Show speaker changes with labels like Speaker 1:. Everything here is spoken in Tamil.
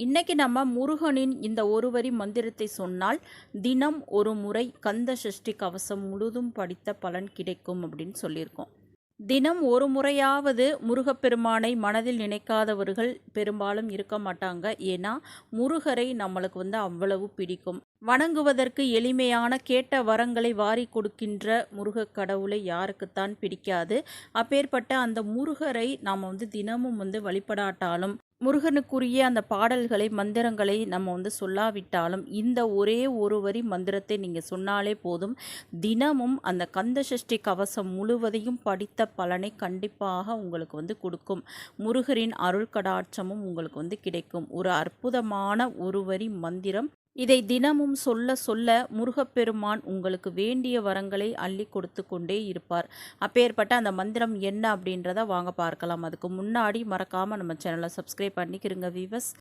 Speaker 1: இன்னைக்கு நம்ம முருகனின் இந்த ஒரு வரி மந்திரத்தை சொன்னால் தினம் ஒரு முறை கந்த சஷ்டி கவசம் முழுதும் படித்த பலன் கிடைக்கும் அப்படின்னு சொல்லியிருக்கோம். தினம் ஒரு முறையாவது முருகப்பெருமானை மனதில் நினைக்காதவர்கள் பெரும்பாலும் இருக்க மாட்டாங்க. ஏன்னா முருகரை நம்மளுக்கு அவ்வளவு பிடிக்கும். வணங்குவதற்கு எளிமையான கேட்ட வரங்களை வாரி கொடுக்கின்ற முருகக் கடவுளை யாருக்குத்தான் பிடிக்காது. அப்பேற்பட்ட அந்த முருகரை நாம் தினமும் வழிபடாட்டாலும் முருகனுக்குரிய அந்த பாடல்களை மந்திரங்களை நம்ம சொல்லாவிட்டாலும் இந்த ஒரே ஒரு வரி மந்திரத்தை நீங்கள் சொன்னாலே போதும். தினமும் அந்த கந்த சஷ்டி கவசம் முழுவதையும் படித்த பலனை கண்டிப்பாக உங்களுக்கு கொடுக்கும். முருகரின் அருள் கடாட்சமும் உங்களுக்கு கிடைக்கும். ஒரு அற்புதமான ஒரு வரி மந்திரம். இதை தினமும் சொல்ல சொல்ல முருகப்பெருமான் உங்களுக்கு வேண்டிய வரங்களை அள்ளி கொடுத்து கொண்டே இருப்பார். அப்பேற்பட்ட அந்த மந்திரம் என்ன அப்படின்றத வாங்க பார்க்கலாம். அதுக்கு முன்னாடி மறக்காமல் நம்ம சேனலை சப்ஸ்கிரைப் பண்ணிக்கிறங்க வீவர்ஸ்.